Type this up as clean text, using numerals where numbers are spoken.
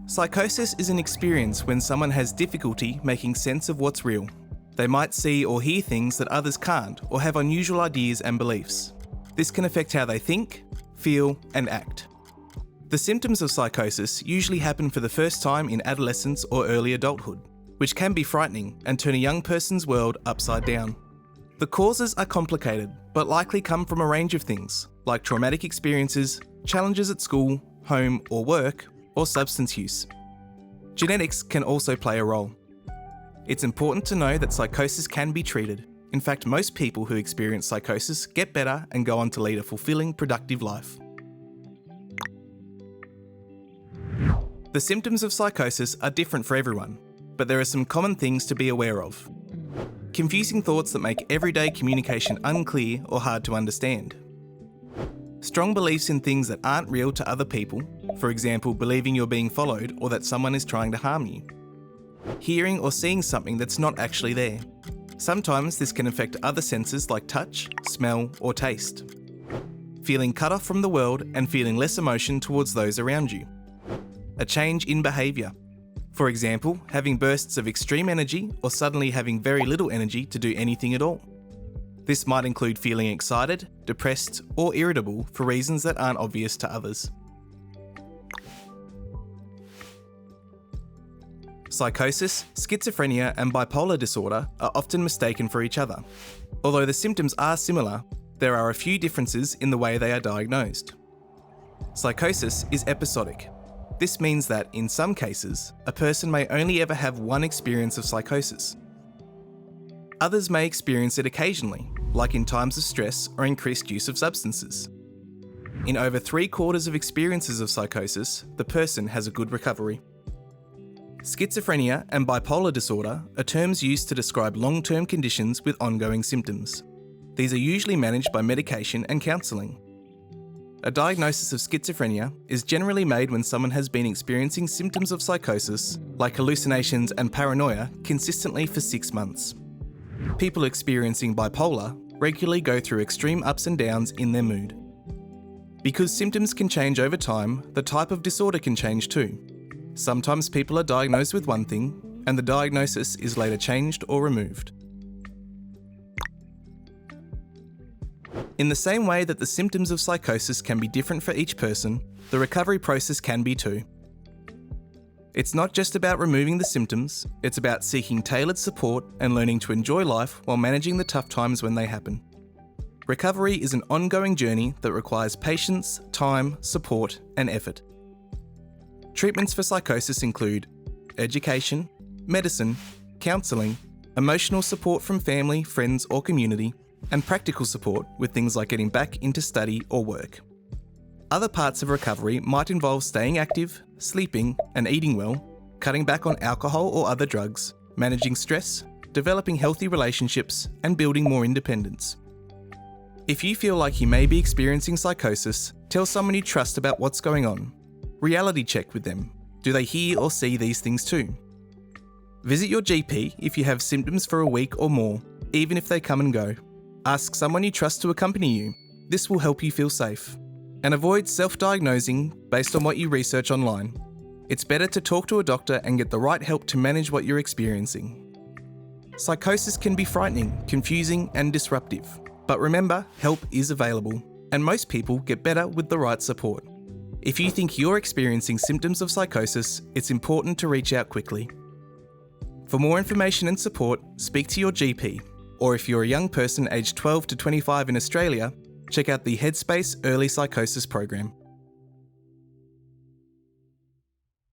Psychosis is an experience when someone has difficulty making sense of what's real. They might see or hear things that others can't, or have unusual ideas and beliefs. This can affect how they think, feel, and act. The symptoms of psychosis usually happen for the first time in adolescence or early adulthood, which can be frightening and turn a young person's world upside down. The causes are complicated, but likely come from a range of things, like traumatic experiences, challenges at school, home, or work, or substance use. Genetics can also play a role. It's important to know that psychosis can be treated. In fact, most people who experience psychosis get better and go on to lead a fulfilling, productive life. The symptoms of psychosis are different for everyone, but there are some common things to be aware of. Confusing thoughts that make everyday communication unclear or hard to understand. Strong beliefs in things that aren't real to other people, for example, believing you're being followed or that someone is trying to harm you. Hearing or seeing something that's not actually there. Sometimes this can affect other senses like touch, smell, or taste. Feeling cut off from the world and feeling less emotion towards those around you. A change in behaviour. For example, having bursts of extreme energy or suddenly having very little energy to do anything at all. This might include feeling excited, depressed, or irritable for reasons that aren't obvious to others. Psychosis, schizophrenia, and bipolar disorder are often mistaken for each other. Although the symptoms are similar, there are a few differences in the way they are diagnosed. Psychosis is episodic. This means that, in some cases, a person may only ever have one experience of psychosis. Others may experience it occasionally, like in times of stress or increased use of substances. In over 3/4 of experiences of psychosis, the person has a good recovery. Schizophrenia and bipolar disorder are terms used to describe long-term conditions with ongoing symptoms. These are usually managed by medication and counselling. A diagnosis of schizophrenia is generally made when someone has been experiencing symptoms of psychosis, like hallucinations and paranoia, consistently for 6 months. People experiencing bipolar regularly go through extreme ups and downs in their mood. Because symptoms can change over time, the type of disorder can change too. Sometimes people are diagnosed with one thing, and the diagnosis is later changed or removed. In the same way that the symptoms of psychosis can be different for each person, the recovery process can be too. It's not just about removing the symptoms, it's about seeking tailored support and learning to enjoy life while managing the tough times when they happen. Recovery is an ongoing journey that requires patience, time, support, and effort. Treatments for psychosis include education, medicine, counselling, emotional support from family, friends, or community, and practical support with things like getting back into study or work. Other parts of recovery might involve staying active, sleeping and eating well, cutting back on alcohol or other drugs, managing stress, developing healthy relationships, and building more independence. If you feel like you may be experiencing psychosis, tell someone you trust about what's going on. Reality check with them. Do they hear or see these things too? Visit your GP if you have symptoms for a week or more, even if they come and go. Ask someone you trust to accompany you. This will help you feel safe. And avoid self-diagnosing based on what you research online. It's better to talk to a doctor and get the right help to manage what you're experiencing. Psychosis can be frightening, confusing, and disruptive. But remember, help is available, and most people get better with the right support. If you think you're experiencing symptoms of psychosis, it's important to reach out quickly. For more information and support, speak to your GP, or if you're a young person aged 12 to 25 in Australia, check out the Headspace Early Psychosis program.